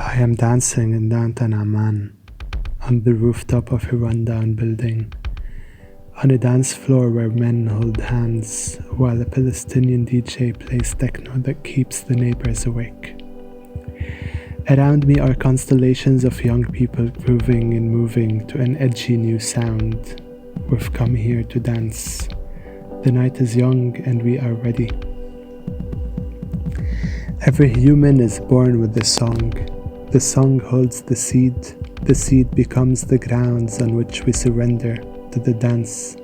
I am dancing in downtown Amman, on the rooftop of a rundown building, on a dance floor where men hold hands while a Palestinian DJ plays techno that keeps the neighbors awake. Around me are constellations of young people grooving and moving to an edgy new sound. We've come here to dance. The night is young and we are ready. Every human is born with a song. The song holds the seed. The seed becomes the grounds on which we surrender to the dance.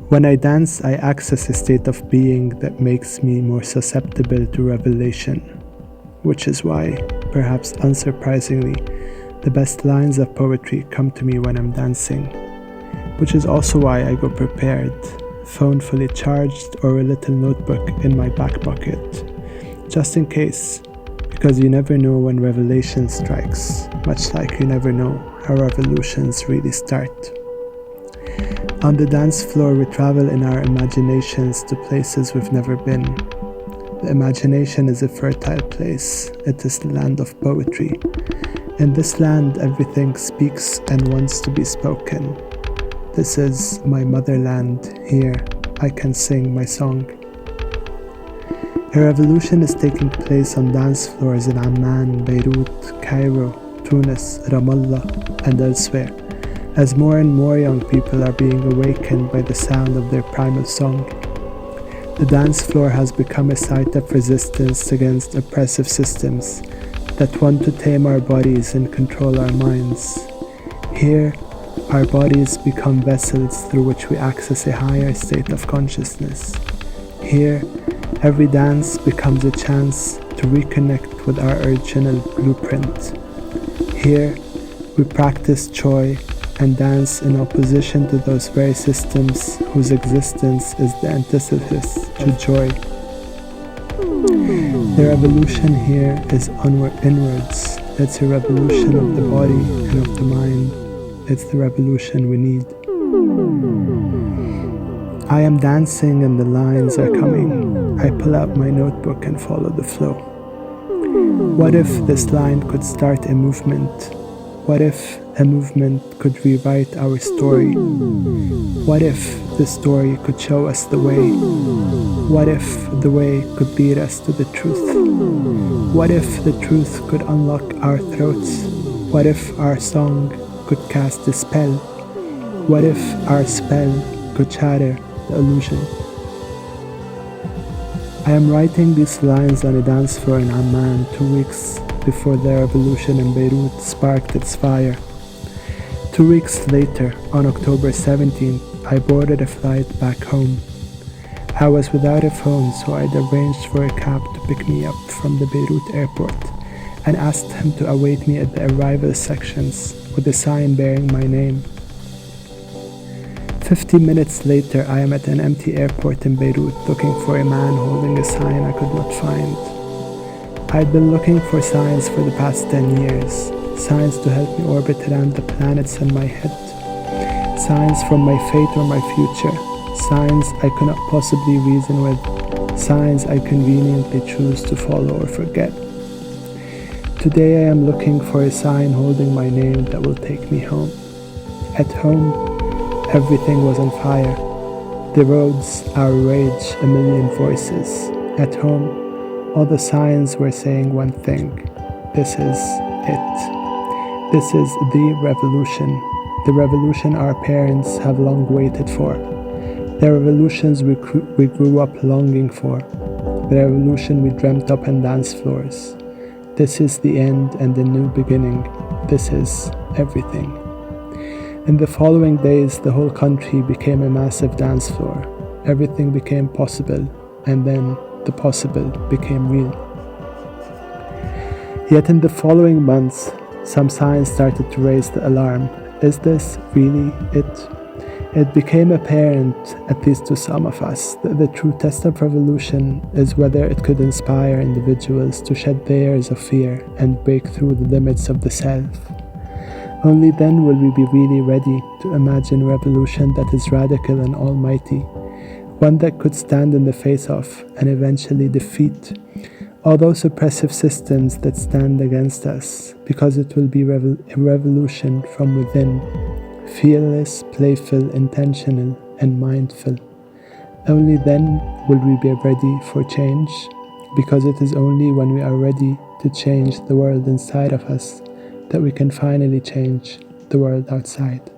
When I dance, I access a state of being that makes me more susceptible to revelation, which is why, perhaps unsurprisingly, the best lines of poetry come to me when I'm dancing, which is also why I go prepared, phone fully charged or a little notebook in my back pocket, just in case, because you never know when revelation strikes, much like you never know how revolutions really start. On the dance floor, we travel in our imaginations to places we've never been. The imagination is a fertile place. It is the land of poetry. In this land, everything speaks and wants to be spoken. This is my motherland. Here, I can sing my song. A revolution is taking place on dance floors in Amman, Beirut, Cairo, Tunis, Ramallah, and elsewhere, as more and more young people are being awakened by the sound of their primal song. The dance floor has become a site of resistance against oppressive systems that want to tame our bodies and control our minds. Here, our bodies become vessels through which we access a higher state of consciousness. Here, every dance becomes a chance to reconnect with our original blueprint. Here, we practice joy and dance in opposition to those very systems whose existence is the antithesis to joy. The revolution here is inwards. It's a revolution of the body and of the mind. It's the revolution we need. I am dancing and the lines are coming. I pull out my notebook and follow the flow. What if this line could start a movement? What if a movement could rewrite our story? What if the story could show us the way? What if the way could lead us to the truth? What if the truth could unlock our throats? What if our song could cast a spell? What if our spell could shatter the illusion? I am writing these lines on a dance floor in Amman 2 weeks before the revolution in Beirut sparked its fire. 2 weeks later, on October 17th, I boarded a flight back home. I was without a phone, so I'd arranged for a cab to pick me up from the Beirut airport and asked him to await me at the arrival sections with a sign bearing my name. 50 minutes later, I am at an empty airport in Beirut looking for a man holding a sign I could not find. I'd been looking for signs for the past 10 years, signs to help me orbit around the planets in my head, signs from my fate or my future, signs I could not possibly reason with, signs I conveniently choose to follow or forget. Today I am looking for a sign holding my name that will take me home. At home, everything was on fire. The roads, our rage, a million voices. At home, all the signs were saying one thing. This is it. This is the revolution our parents have long waited for. The revolutions we grew up longing for. The revolution we dreamt up on dance floors. This is the end and the new beginning. This is everything. In the following days, the whole country became a massive dance floor. Everything became possible, and then the possible became real. Yet in the following months, some signs started to raise the alarm. Is this really it? It became apparent, at least to some of us, that the true test of revolution is whether it could inspire individuals to shed layers of fear and break through the limits of the self. Only then will we be really ready to imagine a revolution that is radical and almighty, one that could stand in the face of and eventually defeat all those oppressive systems that stand against us, because it will be a revolution from within, fearless, playful, intentional, and mindful. Only then will we be ready for change, because it is only when we are ready to change the world inside of us that we can finally change the world outside.